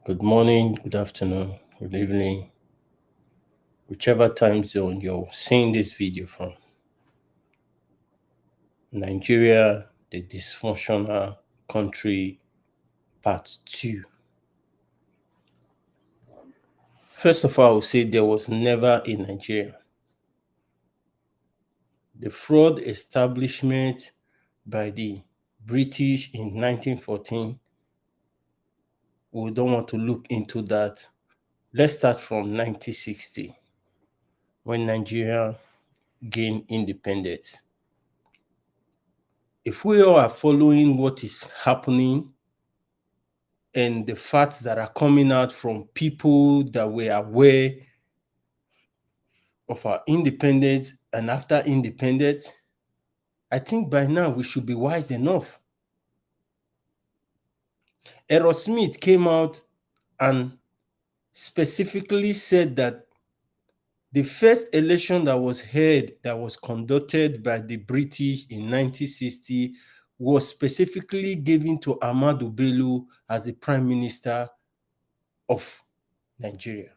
Good morning, good afternoon, good evening, whichever time zone you're seeing this video from. Nigeria, the dysfunctional country, part 2. First of all, I will say there was never a Nigeria. The fraud establishment by the British in 1914, we don't want to look into that. Let's start from 1960, when Nigeria gained independence. If we all are following what is happening and the facts that are coming out from people that were aware of our independence and after independence, I think by now we should be wise enough. Errol Smith came out and specifically said that the first election that was held, that was conducted by the British in 1960, was specifically given to Ahmadu Bello as the Prime Minister of Nigeria.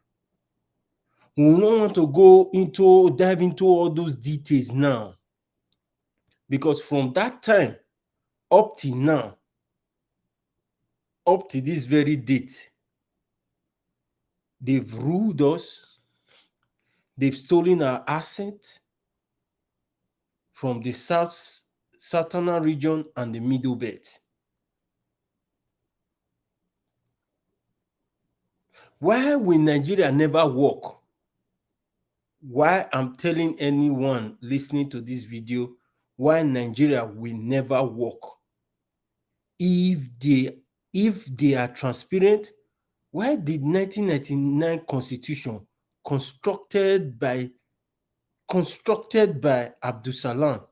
We don't want to dive into all those details now, because from that time up till now, up to this very date, they've ruled us, they've stolen our assets from the southern region and the Middle Belt. Why will Nigeria never work? Why I'm telling anyone listening to this video, why Nigeria will never work? If they are transparent, why did 1999 Constitution constructed by Abdul Salam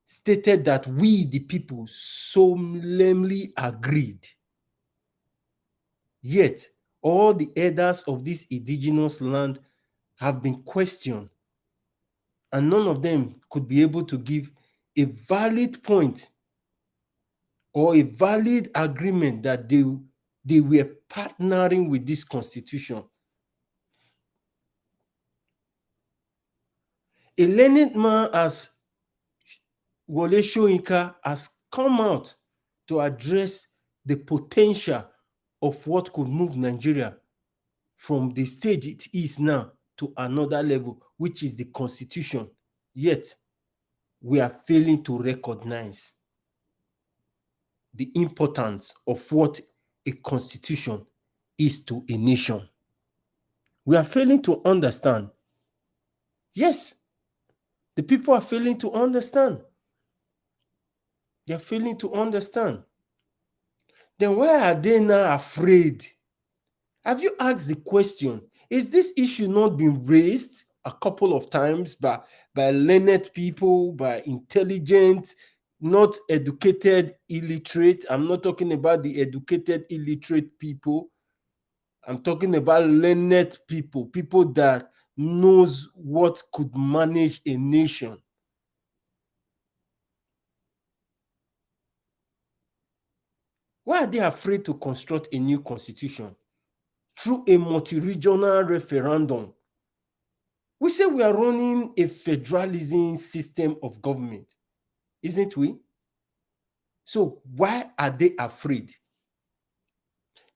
stated that we the people solemnly agreed, yet all the elders of this indigenous land have been questioned, and none of them could be able to give a valid point or a valid agreement that they were partnering with this constitution. A learned man as Wole Soyinka has come out to address the potential of what could move Nigeria from the stage it is now to another level, which is the constitution. Yet, we are failing to recognize the importance of what a constitution is to a nation. We are failing to understand. Yes, the people are failing to understand. They are failing to understand. Then why are they now afraid? Have you asked the question, is this issue not been raised a couple of times by learned people, by intelligent, not educated, illiterate? I'm not talking about the educated, illiterate people. I'm talking about learned people, people that knows what could manage a nation. Why are they afraid to construct a new constitution through a multi-regional referendum? We say we are running a federalism system of government, isn't we? So why are they afraid?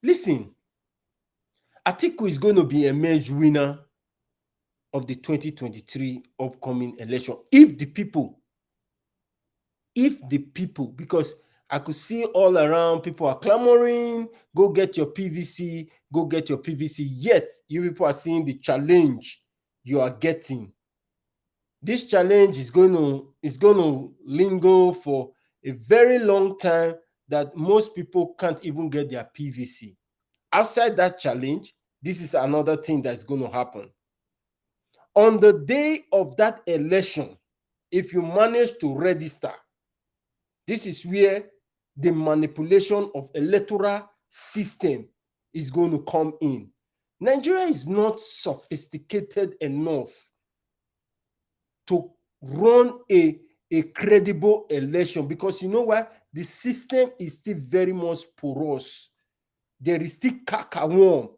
Listen, Atiku is going to be a emerged winner of the 2023 upcoming election if the people, because I could see all around people are clamoring, go get your PVC, go get your PVC, yet you people are seeing the challenge you are getting. This challenge is going to linger for a very long time, that most people can't even get their PVC. Outside that challenge, this is another thing that's going to happen. On the day of that election, if you manage to register, this is where the manipulation of electoral system is going to come in. Nigeria is not sophisticated enough to run a credible election, because you know what? The system is still very much porous. there is still caca worm,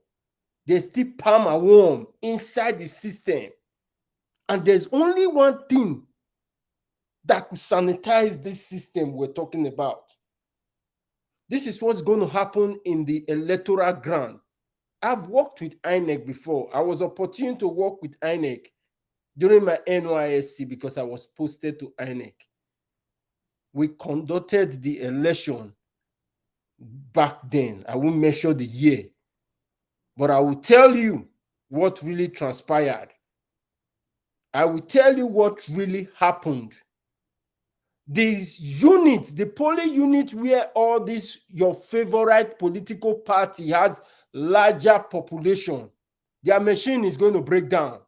there's still palmer worm inside the system. And there's only one thing that could sanitize this system we're talking about. This is what's going to happen in the electoral ground. I've worked with INEC before. I was opportune to work with INEC during my NYSC because I was posted to INEC. We conducted the election back then. I won't measure the year, but I will tell you what really transpired. I will tell you what really happened. These units, the polling unit where all this, your favorite political party has larger population, their machine is going to break down,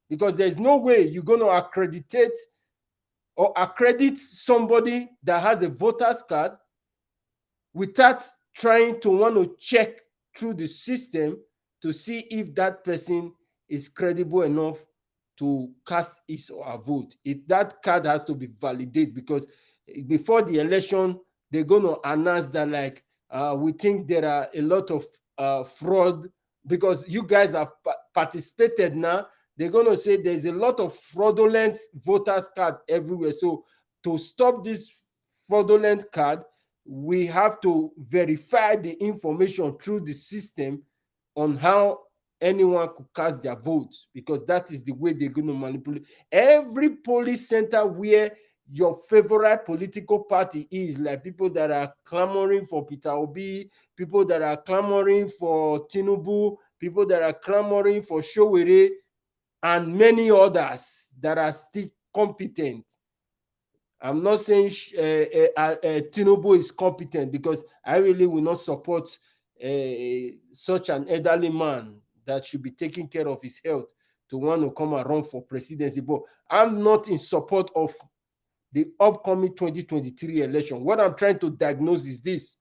because there's no way you're going to accredit somebody that has a voter's card without trying to want to check through the system to see if that person is credible enough to cast his or her vote. That card has to be validated, because before the election, they're going to announce that, like, we think there are a lot of fraud, because you guys have participated now. They're going to say there's a lot of fraudulent voters card everywhere. So to stop this fraudulent card, we have to verify the information through the system on how anyone could cast their vote, because that is the way they're going to manipulate. Every polling center where your favorite political party is, like people that are clamoring for Peter Obi, people that are clamoring for Tinubu, people that are clamoring for Sowore, and many others that are still competent. I'm not saying Tinubu is competent, because I really will not support such an elderly man that should be taking care of his health to want to come and run for presidency. But I'm not in support of the upcoming 2023 election. What I'm trying to diagnose is this: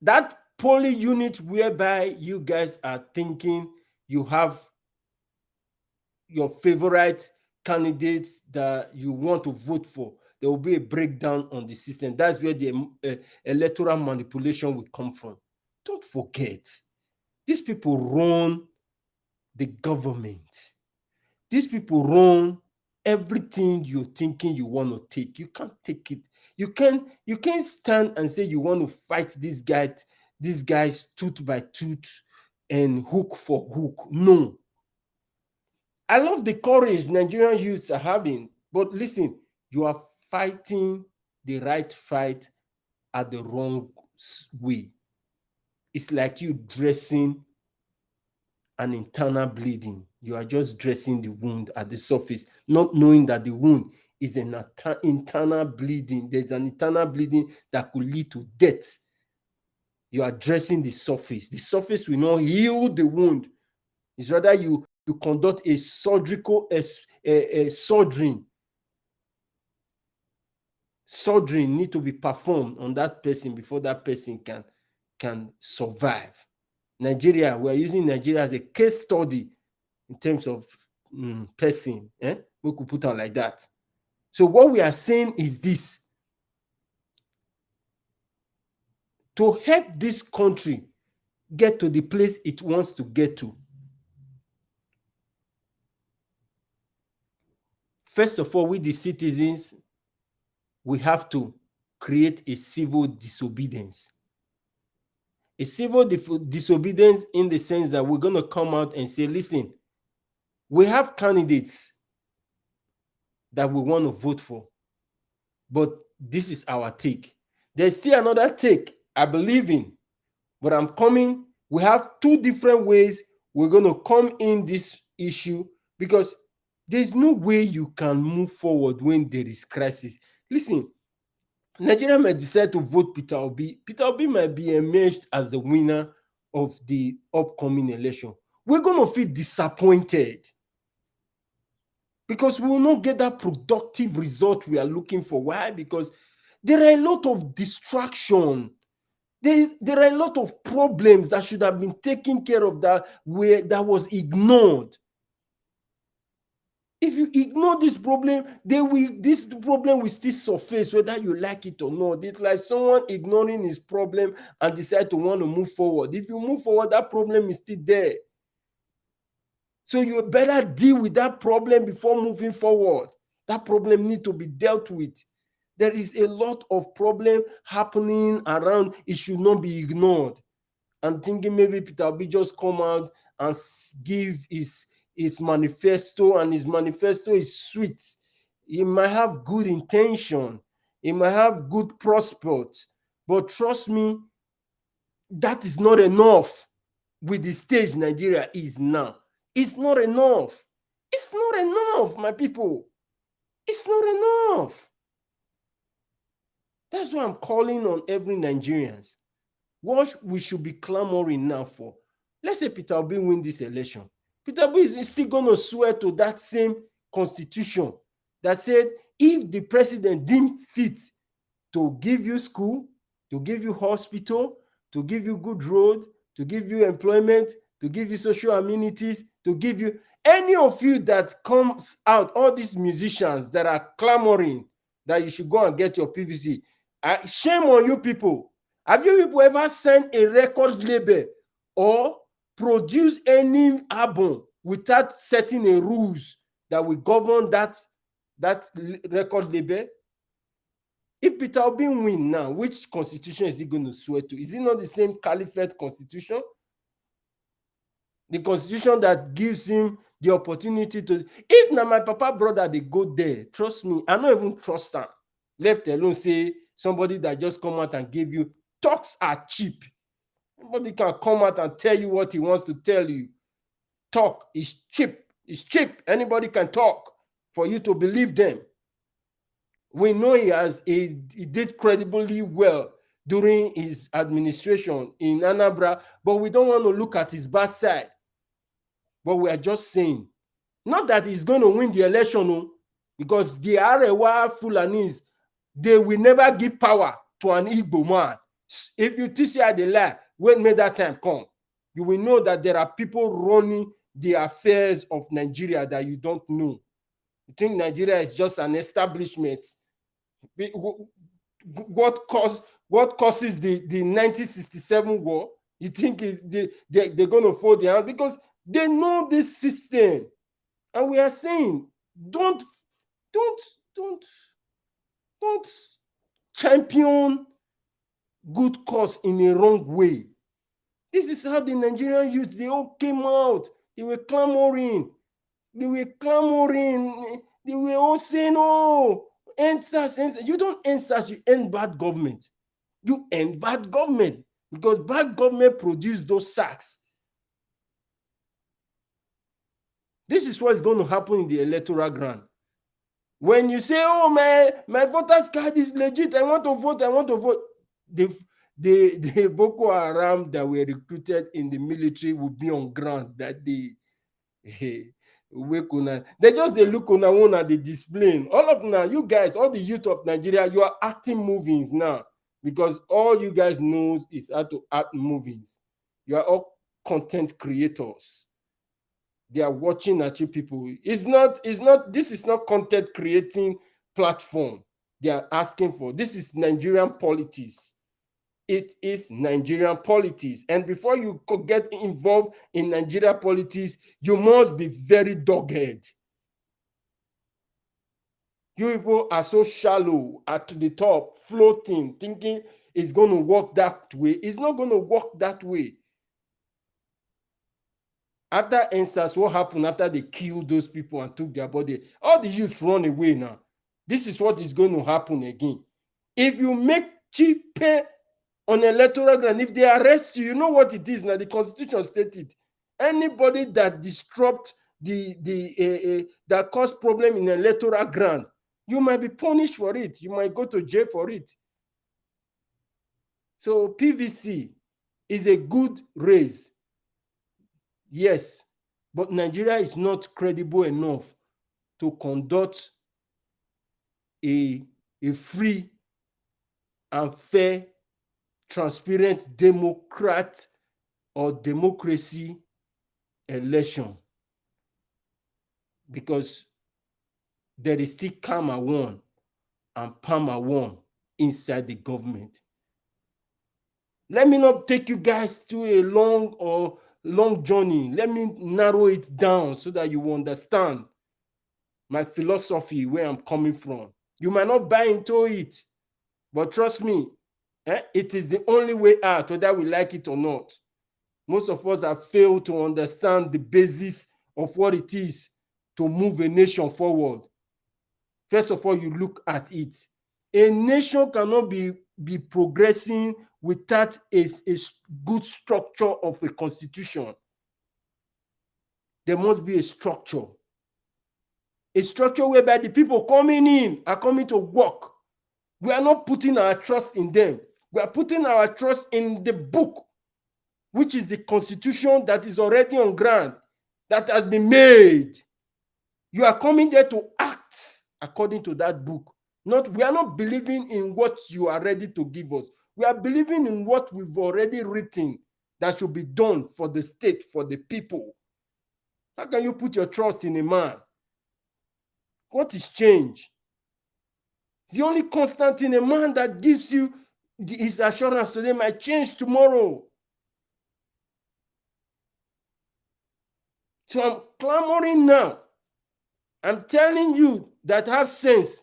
that polling unit whereby you guys are thinking you have your favorite candidates that you want to vote for, there will be a breakdown on the system. That's where the electoral manipulation will come from. Don't forget, these people run the government. These people run everything you're thinking you want to take. You can't take it. You can't stand and say you want to fight these guys tooth by tooth and hook for hook. No. I love the courage Nigerian youths are having, but listen, you are fighting the right fight at the wrong way. It's like you dressing an internal bleeding. You are just dressing the wound at the surface, not knowing that the wound is an internal bleeding. There's an internal bleeding that could lead to death. You are dressing the surface. The surface will not heal the wound. It's rather you conduct a surgical surgery. Surgery need to be performed on that person before that person can survive. Nigeria, we are using Nigeria as a case study in terms of person. We could put on like that. So what we are saying is this: to help this country get to the place it wants to get to, first of all, we the citizens, we have to create a civil disobedience. A civil disobedience in the sense that we're going to come out and say, listen, we have candidates that we want to vote for, but this is our take. There's still another take I believe in, but we have two different ways we're going to come in this issue, because there's no way you can move forward when there is crisis. Listen, Nigeria might decide to vote Peter Obi. Peter Obi might be emerged as the winner of the upcoming election. We're going to feel disappointed, because we will not get that productive result we are looking for. Why? Because there are a lot of distraction. There are a lot of problems that should have been taken care of that was ignored. If you ignore this problem, this problem will still surface whether you like it or not. It's like someone ignoring his problem and decide to want to move forward. If you move forward, that problem is still there. So you better deal with that problem before moving forward. That problem needs to be dealt with. There is a lot of problem happening around. It should not be ignored. I'm thinking maybe Peter Obi just come out and give his manifesto, and his manifesto is sweet. He might have good intention. He might have good prospects. But trust me, that is not enough with the stage Nigeria is now. It's not enough. It's not enough, my people. It's not enough. That's why I'm calling on every Nigerian. What we should be clamoring now for. Let's say Peter Obi win this election. Peter Obi is still going to swear to that same constitution that said if the president deemed fit to give you school, to give you hospital, to give you good road, to give you employment, to give you social amenities, to give you any of you that comes out, all these musicians that are clamoring that you should go and get your PVC. Shame on you people. Have you people ever signed a record label or produce any album without setting a rules that will govern that record label? If Peter Obi win now, which constitution is he going to swear to? Is it not the same Caliphate constitution? The constitution that gives him the opportunity to. If now my papa brother they go there, trust me, I don't even trust them. Left alone say somebody that just come out and give you. Talks are cheap. Nobody can come out and tell you what he wants to tell you. Talk is cheap. It's cheap. Anybody can talk for you to believe them. We know he did credibly well during his administration in Anambra, but we don't want to look at his bad side. But we are just saying, not that he's going to win the election, no, because the Arewa Fulanis, they will never give power to an Igbo man. If you teach the lie, when may that time come, you will know that there are people running the affairs of Nigeria that you don't know. You think Nigeria is just an establishment? What causes the 1967 war? You think they're going to fold their hands because they know this system? And we are saying, don't champion good cause in a wrong way. This is how the Nigerian youth, they all came out. They were clamoring. They were all saying, oh, end SARS. You don't end SARS, you end bad government. You end bad government because bad government produce those sacks. This is what is going to happen in the electoral ground. When you say, oh, my voter's card is legit, I want to vote. The Boko Haram that were recruited in the military will be on ground that day. They just look on one at the display. All of now, you guys, all the youth of Nigeria, you are acting movies now because all you guys know is how to act movies. You are all content creators. They are watching at you people. This is not content creating platform they are asking for. This is Nigerian politics. It is Nigerian politics. And before you could get involved in Nigerian politics, you must be very dogged. You people are so shallow at the top, floating, thinking it's going to work that way. It's not going to work that way. After NSAS, what happened after they killed those people and took their body? All the youths run away now. This is what is going to happen again. If you make cheap pay on electoral ground, if they arrest you, you know what it is now. The Constitution stated anybody that disrupt that cause problem in electoral ground, you might be punished for it. You might go to jail for it. So PVC is a good raise. Yes, but Nigeria is not credible enough to conduct a free and fair, transparent democracy election, because there is still Karma 1 and Palmer 1 inside the government. Let me not take you guys to a long journey. Let me narrow it down so that you will understand my philosophy, where I'm coming from. You might not buy into it, but trust me, it is the only way out, whether we like it or not. Most of us have failed to understand the basis of what it is to move a nation forward. First of all, you look at it. A nation cannot be progressing without a good structure of a constitution. There must be a structure whereby the people coming in are coming to work. We are not putting our trust in them. We are putting our trust in the book, which is the constitution that is already on ground, that has been made. You are coming there to act according to that book. We are not believing in what you are ready to give us. We are believing in what we've already written that should be done for the state, for the people. How can you put your trust in a man? What is change? The only constant in a man that gives you his assurance today might change tomorrow. So I'm clamoring now. I'm telling you that have sense,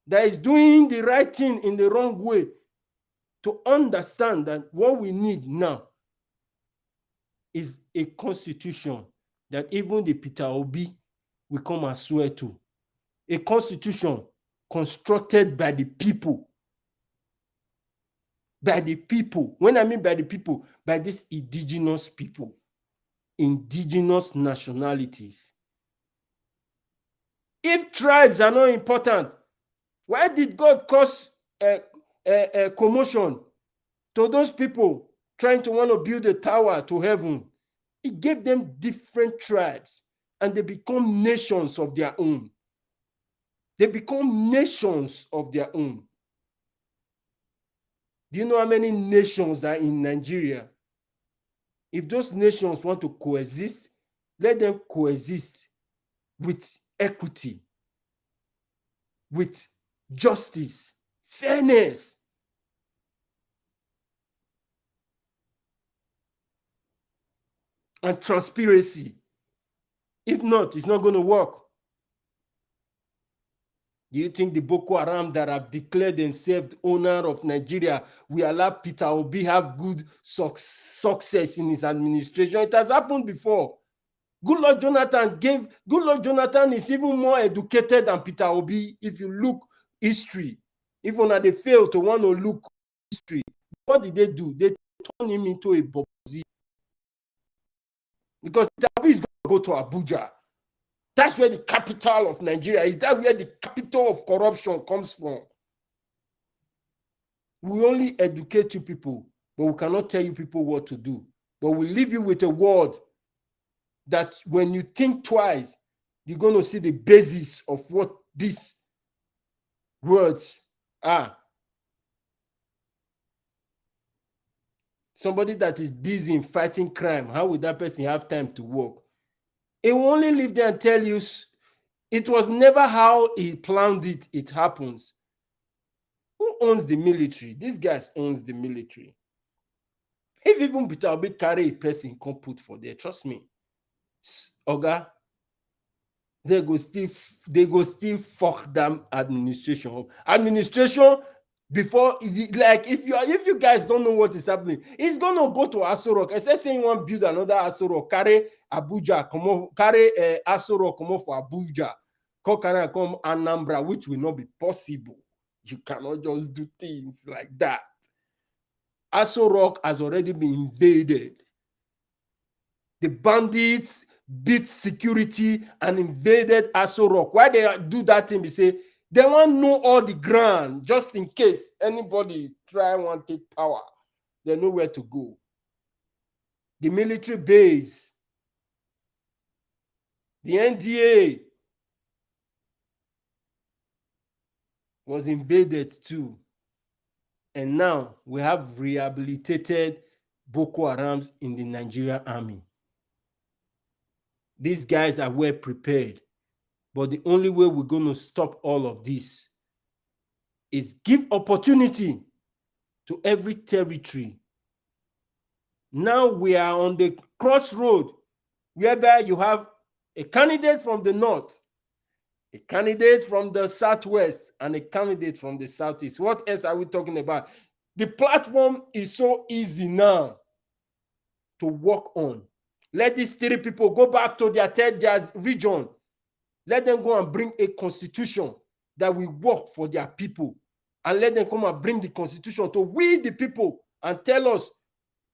that is doing the right thing in the wrong way, to understand that what we need now is a constitution that even the Peter Obi will come and swear to. A constitution constructed by the people. By the people. When I mean by the people, by these indigenous people, indigenous nationalities. If tribes are not important, why did God cause a commotion to those people trying to want to build a tower to heaven? He gave them different tribes, and they become nations of their own. They become nations of their own. Do you know how many nations are in Nigeria? If those nations want to coexist, let them coexist with equity, with justice, fairness. And transparency. If not, it's not going to work. Do you think the Boko Haram that have declared themselves owner of Nigeria will allow Peter Obi have good success in his administration? It has happened before. Goodluck Jonathan is even more educated than Peter Obi. If you look history, even when they fail to want to look history, what did they do? They turned him into a bobozi. Because Peter Obi is going to go to Abuja. That's where the capital of Nigeria is. That's where the capital of corruption comes from. We only educate you people, but we cannot tell you people what to do. But we leave you with a word that when you think twice, you're going to see the basis of what these words are. Somebody that is busy in fighting crime, how would that person have time to work? He will only live there and tell you it was never how he planned it. It happens. Who owns the military? These guys owns the military. If even Peter Obi carry a person come put for there, trust me, Oga, they go still fuck them administration. Administration before, like if you guys don't know what is happening, it's gonna go to Aso Rock. Except saying you want to build another Aso Rock, carry Abuja, carry Aso Rock, come on for Abuja, come Anambra, which will not be possible. You cannot just do things like that. Aso Rock has already been invaded. The bandits beat security and invaded Aso Rock. Why they do that thing? They say they want to know all the ground, just in case anybody try want to take power. They know where to go. The military base, the NDA was invaded too. And now we have rehabilitated Boko Harams in the Nigerian army. These guys are well prepared. But the only way we're going to stop all of this is give opportunity to every territory. Now we are on the crossroad whereby you have a candidate from the north, a candidate from the southwest, and a candidate from the southeast. What else are we talking about? The platform is so easy now to work on. Let these three people go back to their region. Let them go and bring a constitution that will work for their people. And let them come and bring the constitution to we the people and tell us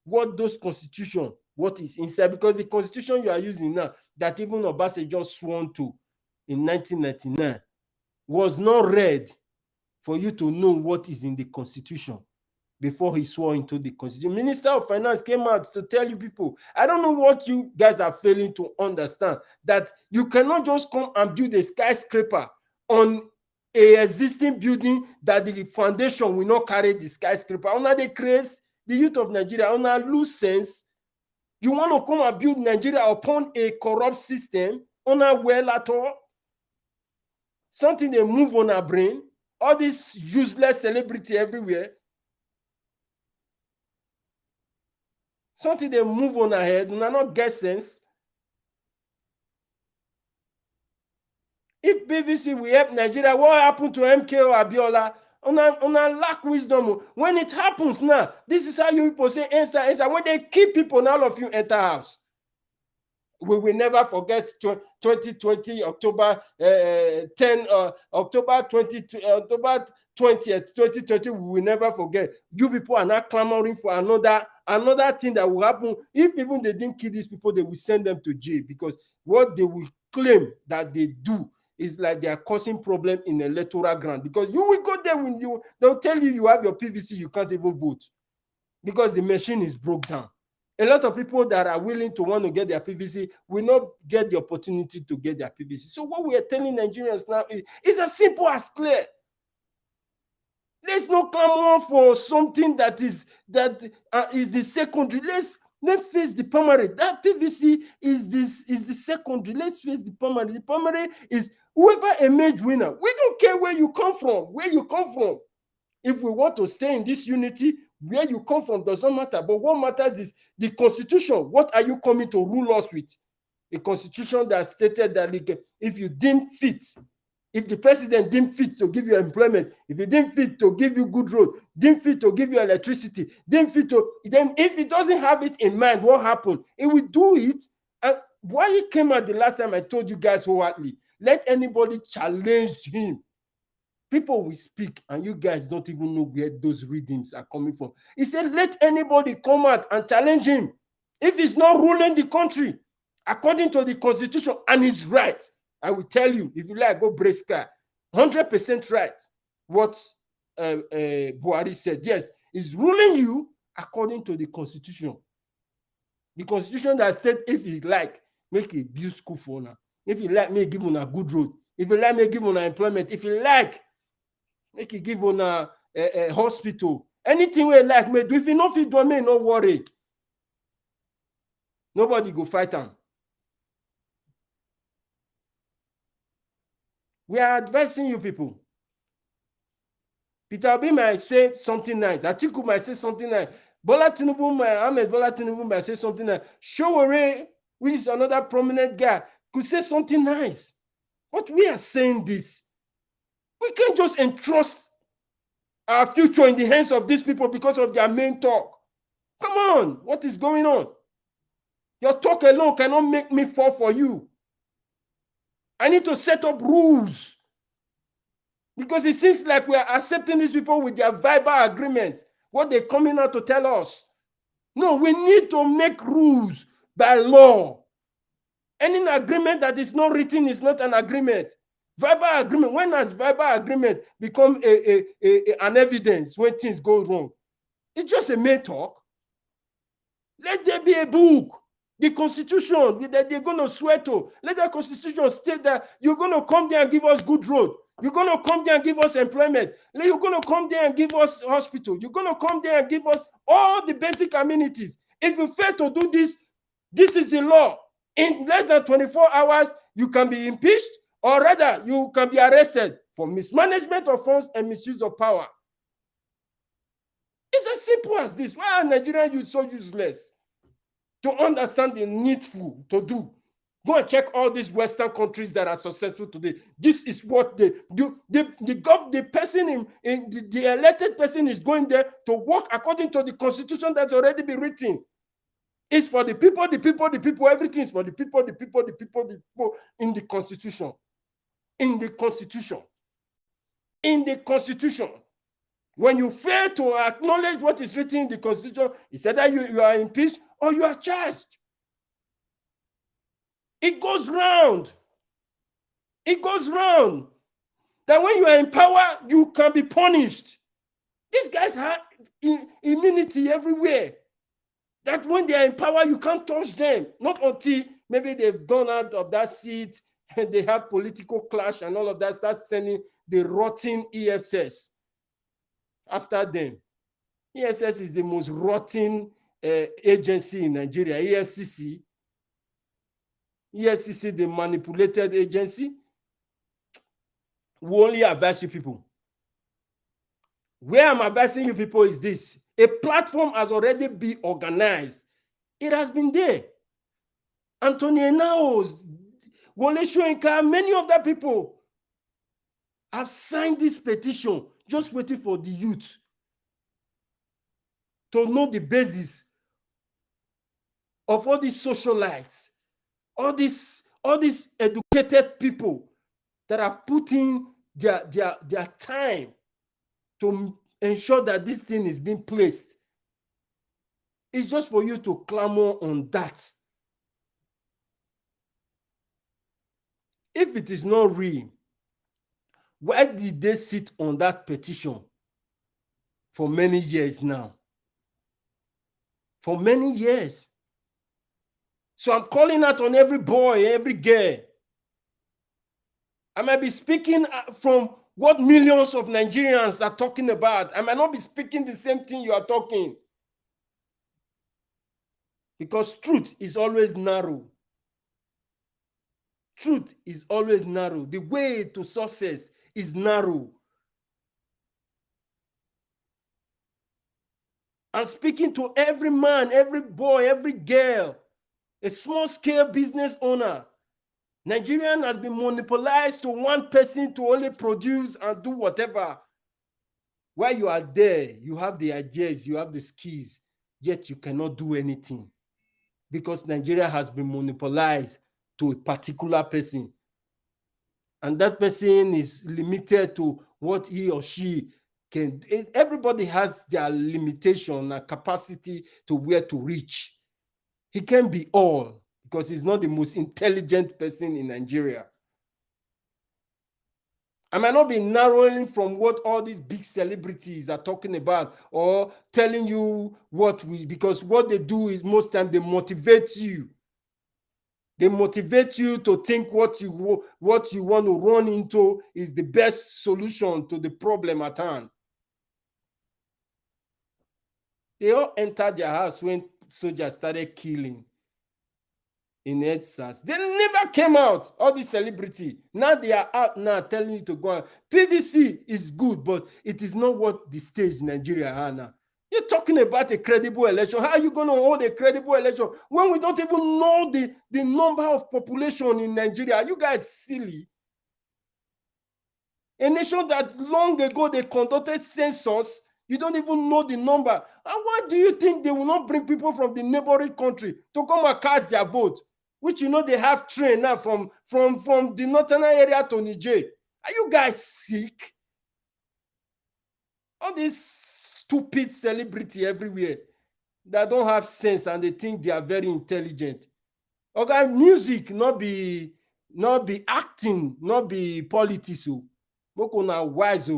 what those constitution, what is inside. Because the constitution you are using now, that even Obasanjo sworn to in 1999, was not read for you to know what is in the constitution before he swore into the constitution. Minister of Finance came out to tell you people, I don't know what you guys are failing to understand, that you cannot just come and build a skyscraper on a existing building that the foundation will not carry the skyscraper. Under the craze, the youth of Nigeria, under loose sense, you want to come and build Nigeria upon a corrupt system, on a well at all? Something they move on our brain, all this useless celebrity everywhere. Something they move on ahead, and not get sense. If BBC will help Nigeria, what happened to MKO Abiola? On a lack wisdom. When it happens now, this is how you people say answer. When they keep people, and all of you enter house. We will never forget 2020, October 10, October 20th, 2020, we will never forget. You people are not clamoring for another thing that will happen. If even they didn't kill these people, they will send them to jail, because what they will claim that they do is like they are causing problem in electoral ground, because you will go there when they'll tell you you have your PVC, you can't even vote because the machine is broke down. A lot of people that are willing to want to get their PVC will not get the opportunity to get their PVC. So what we are telling Nigerians now is as simple as clear. Let's not clamor for something that is the secondary. Let's face the primary. That PVC is the secondary. Let's face the primary. The primary is whoever emerged winner. We don't care where you come from. If we want to stay in this unity, where you come from does not matter. But what matters is the constitution. What are you coming to rule us with? A constitution that stated that if you deem fit, if the president deemed fit to give you employment, if he deemed fit to give you good road, deemed fit to give you electricity, deemed fit to, then if he doesn't have it in mind, what happened? He will do it. And why he came out the last time, I told you guys wholeheartedly, let anybody challenge him. People will speak, and you guys don't even know where those readings are coming from. He said, let anybody come out and challenge him. If he's not ruling the country according to the constitution, and he's right, I will tell you, if you like, go Breska, 100% right. What Buhari said, yes, is ruling you according to the constitution. The constitution that said, if he like, make a build school for now. If you like, make give on a good road. If you like, make give on employment. If you like, make you give on a hospital. Anything we like, make do. If you not fit do, me no worry. Nobody go fight him. We are advising you people. Peter Obi might say something nice. Atiku might say something nice. Ahmed Bola Tinubu might say something nice. Sowore, which is another prominent guy, could say something nice. But we are saying this. We can't just entrust our future in the hands of these people because of their main talk. Come on, what is going on? Your talk alone cannot make me fall for you. I need to set up rules, because it seems like we are accepting these people with their verbal agreement, what they're coming out to tell us. No, we need to make rules by law. Any agreement that is not written is not an agreement. Verbal agreement, when has verbal agreement become an evidence when things go wrong? It's just a mere talk. Let there be a book. The constitution that they're going to swear to, let the constitution state that you're going to come there and give us good road. You're going to come there and give us employment. You're going to come there and give us hospital. You're going to come there and give us all the basic amenities. If you fail to do this, this is the law. In less than 24 hours, you can be impeached, or rather, you can be arrested for mismanagement of funds and misuse of power. It's as simple as this. Why are Nigerian youth so useless to understand the needful to do? Go and check all these Western countries that are successful today. This is what they do. The person the elected person is going there to work according to the constitution that's already been written. It's for the people, the people, the people. Everything is for the people, the people, the people, the people in the constitution. In the constitution. In the constitution. When you fail to acknowledge what is written in the constitution, it's either you are impeached or you are charged. It goes round. It goes round. That when you are in power, you can be punished. These guys have immunity everywhere. That when they are in power, you can't touch them. Not until maybe they've gone out of that seat and they have political clash and all of that, start sending the rotten EFCS after them. EFCS is the most rotten agency in Nigeria. EFCC, the manipulated agency. We only advise you people. Where I'm advising you people is this. A platform has already been organized. It has been there. Anthony Enaos, Wole Soyinka, many of the people have signed this petition, just waiting for the youth to know the basis of all these socialites, all these educated people that have put in their time to ensure that this thing is being placed. It's just for you to clamor on that. If it is not real, why did they sit on that petition for many years now? For many years. So I'm calling out on every boy, every girl. I might be speaking from what millions of Nigerians are talking about. I might not be speaking the same thing you are talking. Because truth is always narrow. Truth is always narrow. The way to success is narrow. I'm speaking to every man, every boy, every girl, a small-scale business owner. Nigerian has been monopolized to one person to only produce and do whatever. While you are there, you have the ideas, you have the skills, yet you cannot do anything. Because Nigeria has been monopolized to a particular person. And that person is limited to what he or she can. Everybody has their limitation and capacity to where to reach. He can't be all because he's not the most intelligent person in Nigeria. I might not be narrowing from what all these big celebrities are talking about or telling you because what they do is most times they motivate you. They motivate you to think what you want to run into is the best solution to the problem at hand. They all entered their house when soldiers started killing in EndSARS. They never came out, all these celebrity. Now they are out now telling you to go on. PVC is good, but it is not what the stage Nigeria are now. You're talking about a credible election. How are you going to hold a credible election when we don't even know the number of population in Nigeria? Are you guys silly? A nation that long ago they conducted census, you don't even know the number. And why do you think they will not bring people from the neighboring country to come and cast their vote? Which they have train now from the northern area to Niger. Are you guys sick? All these stupid celebrity everywhere that don't have sense and they think they are very intelligent. Okay, music not be acting, not be politics. Moko na wise.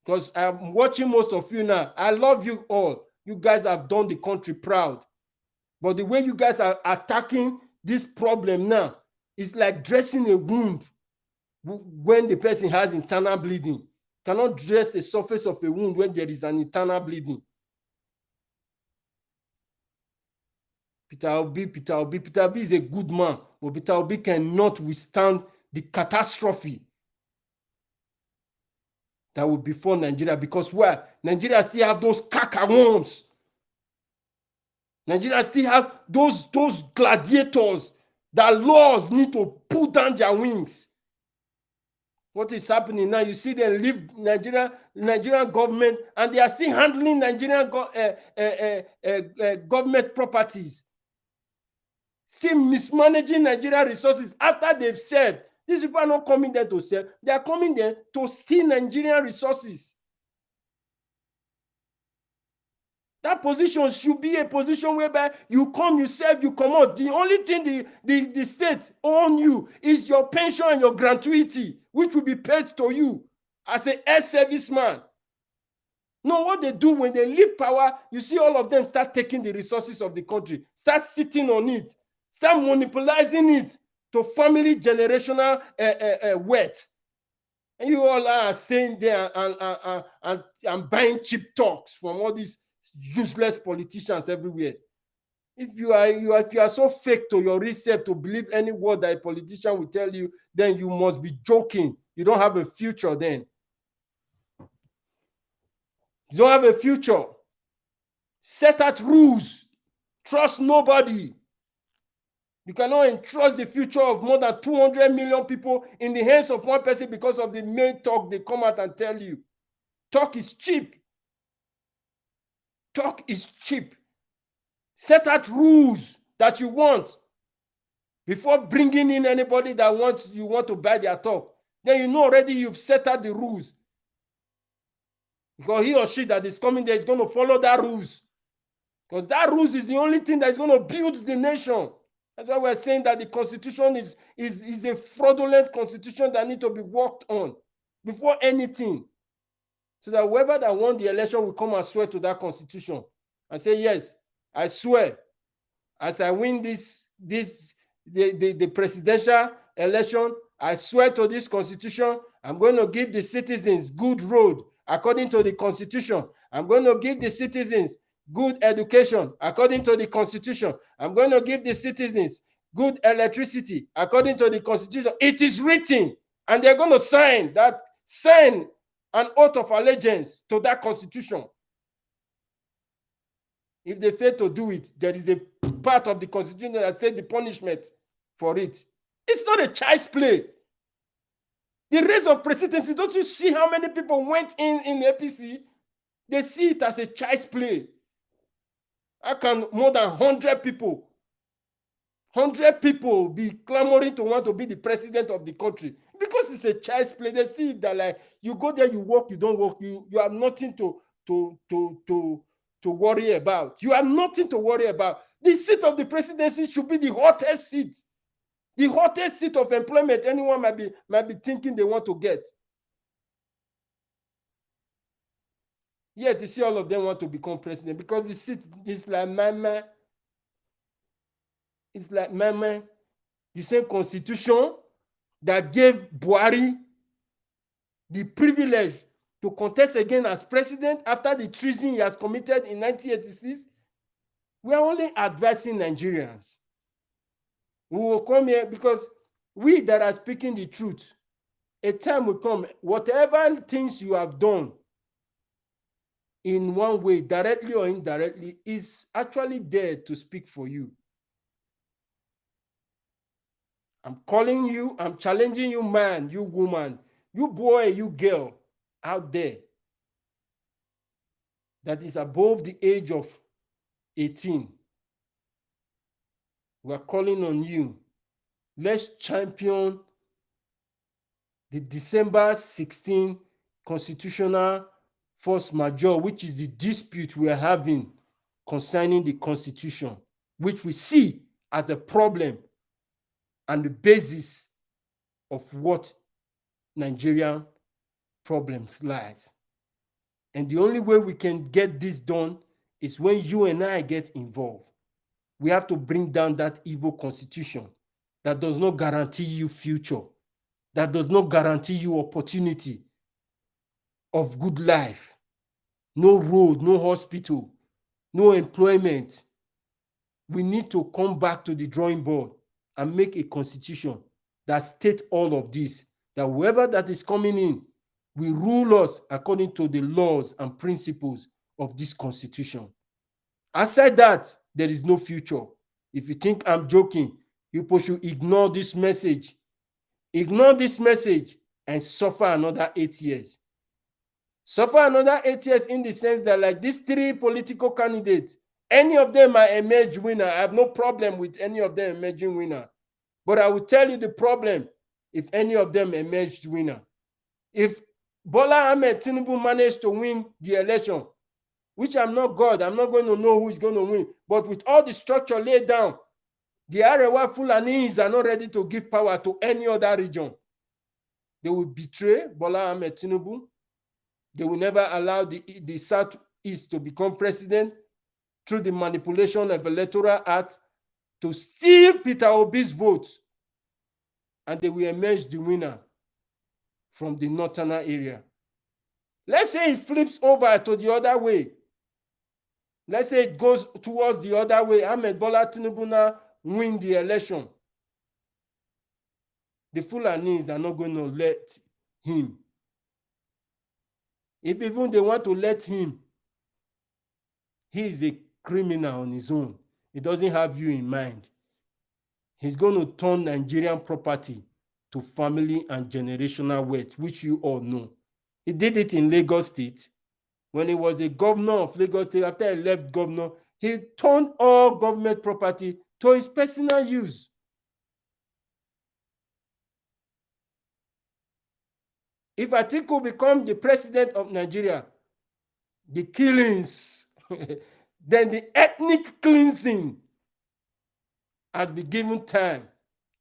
Because I'm watching most of you now. I love you all. You guys have done the country proud. But the way you guys are attacking this problem now is like dressing a wound when the person has internal bleeding. Cannot dress the surface of a wound when there is an internal bleeding. Peter Obi is a good man, but Peter Obi cannot withstand the catastrophe that will befall Nigeria, because where Nigeria still have those worms. Nigeria still have those gladiators that laws need to pull down their wings. What is happening now? You see them leave Nigerian government, and they are still handling Nigerian government properties, still mismanaging Nigerian resources after they've served. These people are not coming there to serve. They are coming there to steal Nigerian resources. That position should be a position whereby you come, you serve, you come out. The only thing the state own you is your pension and your gratuity, which will be paid to you as an ex-serviceman. No, what they do when they leave power, you see all of them start taking the resources of the country, start sitting on it, start monopolizing it to family generational wealth. And you all are staying there and buying cheap talks from all these useless politicians everywhere. If you are so fake to your research to believe any word that a politician will tell you, then you must be joking. You don't have a future then. You don't have a future. Set out rules. Trust nobody. You cannot entrust the future of more than 200 million people in the hands of one person because of the main talk they come out and tell you. Talk is cheap. Talk is cheap. Set out rules that you want before bringing in anybody that you want to buy their talk. Then you know already you've set out the rules. Because he or she that is coming there is going to follow that rules. Because that rules is the only thing that is going to build the nation. That's why we're saying that the constitution is a fraudulent constitution that needs to be worked on before anything. So that whoever that won the election will come and swear to that constitution and say, yes, I swear, as I win the presidential election, I swear to this constitution, I'm going to give the citizens good road according to the constitution. I'm going to give the citizens good education according to the constitution. I'm going to give the citizens good electricity according to the constitution. It is written, and they're going to sign an oath of allegiance to that constitution. If they fail to do it, there is a part of the constitution that says the punishment for it. It's not a child's play. The race of presidency, don't you see how many people went in the APC? They see it as a child's play. How can more than 100 people be clamoring to want to be the president of the country? Because it's a child's play. They see that, like, you go there, you work, you don't work, you have nothing to worry about. You have nothing to worry about. The seat of the presidency should be the hottest seat. The hottest seat of employment anyone might be thinking they want to get. Yet you see all of them want to become president because the seat is like mama. It's like mama. The same constitution that gave Buhari the privilege to contest again as president after the treason he has committed in 1986. We are only advising Nigerians. We will come here because we that are speaking the truth, a time will come, whatever things you have done in one way, directly or indirectly, is actually there to speak for you. I'm calling you, I'm challenging you, man, you woman, you boy, you girl out there that is above the age of 18. We're calling on you. Let's champion the December 16 constitutional force majeure, which is the dispute we are having concerning the constitution, which we see as a problem and the basis of what Nigerian problems lies. And the only way we can get this done is when you and I get involved. We have to bring down that evil constitution that does not guarantee you future, that does not guarantee you opportunity of good life, no road, no hospital, no employment. We need to come back to the drawing board and make a constitution that state all of this, that whoever that is coming in will rule us according to the laws and principles of this constitution. Aside that, there is no future. If you think I'm joking, people should ignore this message. Ignore this message and suffer another 8 years. Suffer another 8 years in the sense that, like these three political candidates, any of them might emerge winner. I have no problem with any of them emerging winner. But I will tell you the problem if any of them emerged winner. If Bola Ahmed Tinubu managed to win the election, which I'm not God, I'm not going to know who is going to win. But with all the structure laid down, the Arewa Fulanis are not ready to give power to any other region. They will betray Bola Ahmed Tinubu. They will never allow the Southeast to become president through the manipulation of Electoral Act to steal Peter Obi's votes. And they will emerge the winner from the northern area. Let's say it flips over to the other way. Let's say it goes towards the other way. Ahmed Bola Tinubu now win the election. The Fulanis are not going to let him. If even they want to let him, he is a criminal on his own. He doesn't have you in mind. He's going to turn Nigerian property to family and generational wealth, which you all know. He did it in Lagos State. When he was a governor of Lagos State, after he left governor, he turned all government property to his personal use. If Atiku becomes the president of Nigeria, the killings, then the ethnic cleansing has been given time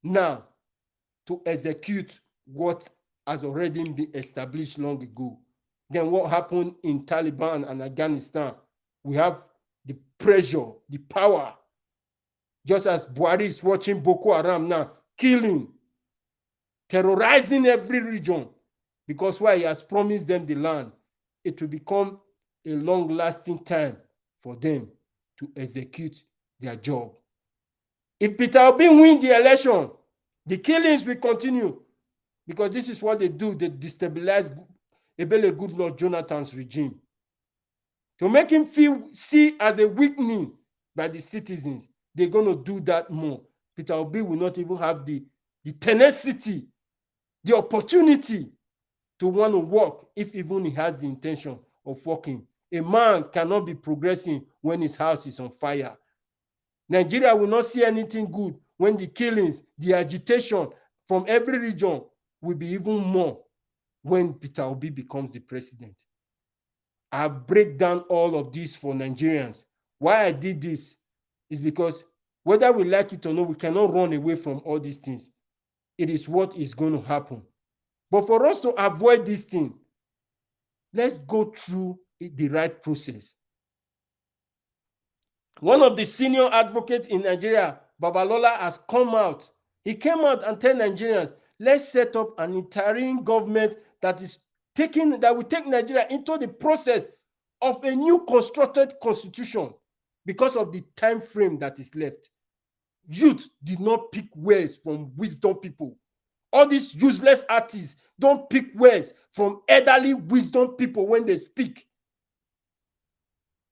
now to execute what has already been established long ago. Then what happened in Taliban and Afghanistan? We have the pressure, the power. Just as Buhari is watching Boko Haram now, killing, terrorizing every region, because why? He has promised them the land. It will become a long-lasting time for them to execute their job. If Peter Obi wins the election, the killings will continue, because this is what they do. They destabilize Ebele Goodluck Jonathan's regime to make him see as a weakening by the citizens. They're going to do that more. Peter Obi will not even have the tenacity, the opportunity to want to work, if even he has the intention of working. A man cannot be progressing when his house is on fire. Nigeria will not see anything good when the killings, the agitation from every region will be even more when Peter Obi becomes the president. I break down all of this for Nigerians. Why I did this is because whether we like it or not, we cannot run away from all these things. It is what is going to happen. But for us to avoid this thing, let's go through the right process. One of the senior advocates in Nigeria, Babalola, has come out. He came out and told Nigerians, let's set up an interim government that will take Nigeria into the process of a new constructed constitution because of the time frame that is left. Youth did not pick words from wisdom people. All these useless artists don't pick words from elderly wisdom people when they speak.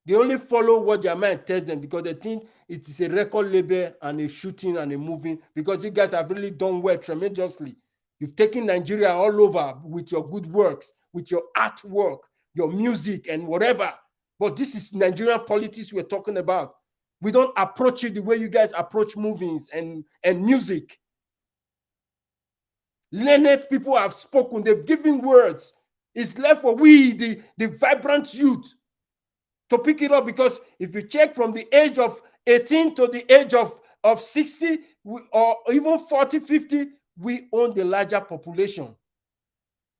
They only follow what their mind tells them because they think it is a record label and a shooting and a moving, because you guys have really done well tremendously. You've taken Nigeria all over with your good works, with your artwork, your music and whatever. But this is Nigerian politics we're talking about. We don't approach it the way you guys approach movies and music. Learned people have spoken, they've given words. It's left for we, the vibrant youth, to pick it up, because if you check from the age of 18 to the age of 60 or even 40, 50, we own the larger population.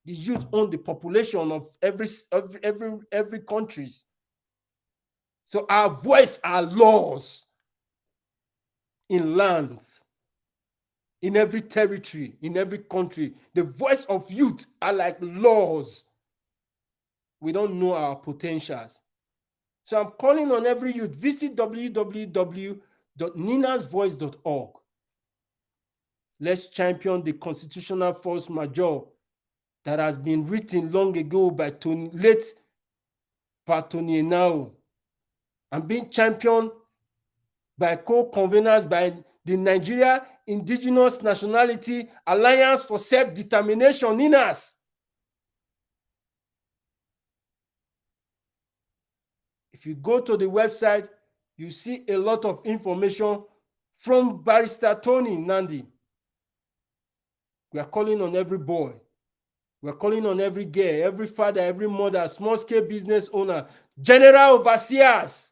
The youth own the population of every country. So our voice are laws in lands, in every territory, in every country. The voice of youth are like laws. We don't know our potentials. So I'm calling on every youth, visit www.ninasvoice.org. Let's champion the constitutional force majeure that has been written long ago by late Tony Enao and being championed by co-conveners by the Nigeria Indigenous Nationality Alliance for Self-Determination, NINAS. If you go to the website, you see a lot of information from Barrister Tony Nandi. We are calling on every boy. We are calling on every girl, every father, every mother, small-scale business owner, general overseers.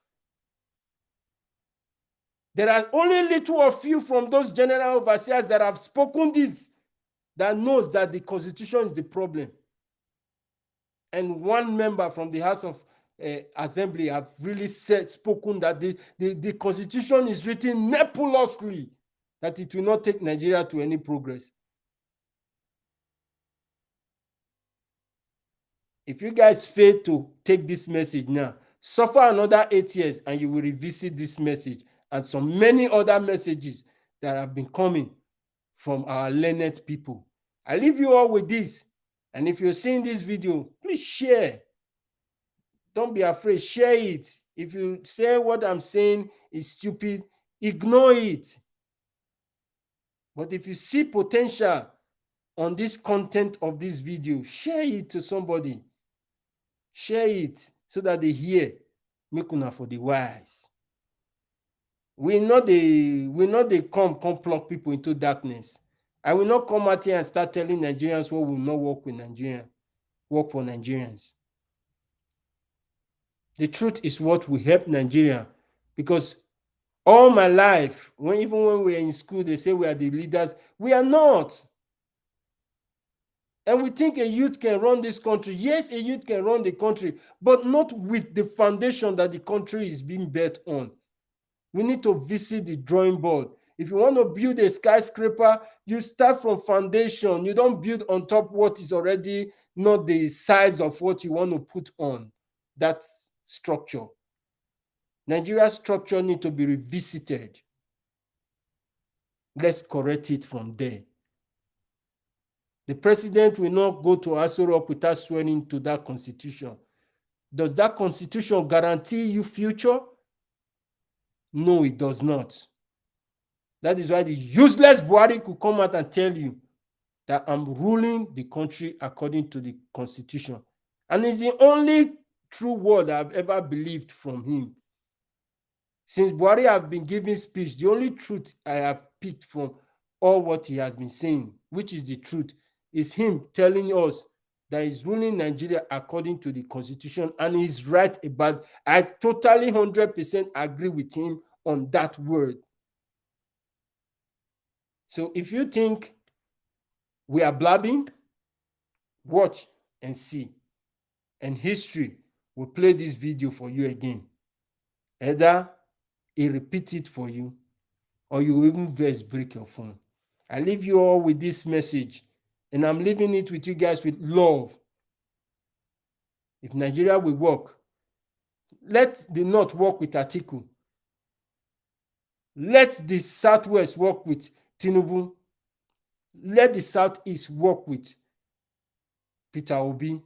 There are only little of you from those general overseers that have spoken this, that knows that the constitution is the problem. And one member from the House of Assembly have really spoken that the constitution is written nebulously, that it will not take Nigeria to any progress. If you guys fail to take this message now, suffer another 8 years and you will revisit this message and some many other messages that have been coming from our learned people. I leave you all with this. And if you're seeing this video, please share. Don't be afraid, share it. If you say what I'm saying is stupid, ignore it. But if you see potential on this content of this video, share it to somebody. Share it so that they hear. Make una for the wise. We not they come pluck people into darkness. I will not come out here and start telling Nigerians what will not work with Nigerians, work for Nigerians. The truth is what will help Nigeria, because all my life, even when we are in school, they say we are the leaders. We are not. And we think a youth can run this country. Yes, a youth can run the country, but not with the foundation that the country is being built on. We need to visit the drawing board. If you want to build a skyscraper, you start from foundation. You don't build on top what is already not the size of what you want to put on that structure. Nigeria's structure needs to be revisited. Let's correct it from there. The president will not go to Aso Rock without swearing to that constitution. Does that constitution guarantee you future? No, it does not. That is why the useless Buhari could come out and tell you that I'm ruling the country according to the constitution. And it's the only true word I've ever believed from him. Since Buhari have been giving speech, the only truth I have picked from all what he has been saying, which is the truth, is him telling us that he's ruling Nigeria according to the constitution, and he's right about. I totally 100% agree with him on that word. So if you think we are blabbing, watch and see. And history will play this video for you again. Either he repeats it for you, or you even just break your phone. I leave you all with this message, and I'm leaving it with you guys with love. If Nigeria will work, let the North work with Atiku. Let the Southwest work with Tinubu. Let the Southeast work with Peter Obi.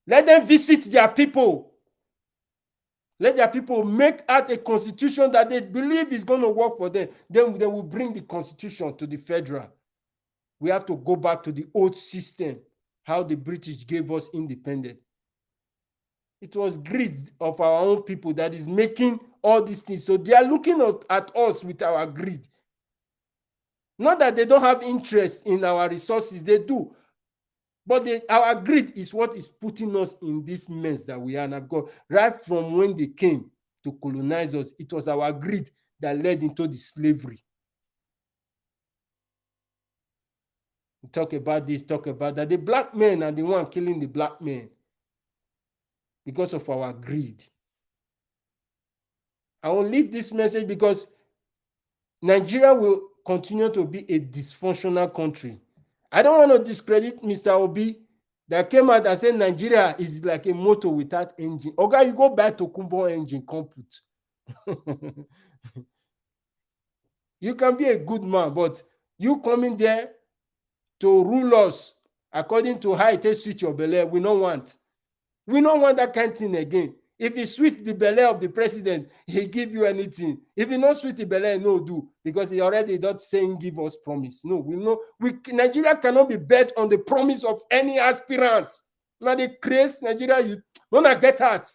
Let them visit their people. Let their people make out a constitution that they believe is going to work for them. Then they will bring the constitution to the federal. We have to go back to the old system, how the British gave us independence. It was greed of our own people that is making all these things. So they are looking at us with our greed. Not that they don't have interest in our resources, they do. But our greed is what is putting us in this mess that we are now. Because right from when they came to colonize us, it was our greed that led into the slavery. We talk about this, talk about that. The black men are the one killing the black men because of our greed. I will leave this message because Nigeria will continue to be a dysfunctional country. I don't want to discredit Mr. Obi that came out and said Nigeria is like a motor without engine. Okay, you go back to Kumbo engine, compute. You can be a good man, but You coming there to rule us according to how it is sweet your belly, we don't want. We don't want that kind of thing again. If he sweet the belly of the president, he give you anything. If he not sweet the belly, no do, because he already not saying give us promise. No, we know Nigeria cannot be bet on the promise of any aspirant. Now they craze Nigeria, you wanna get out.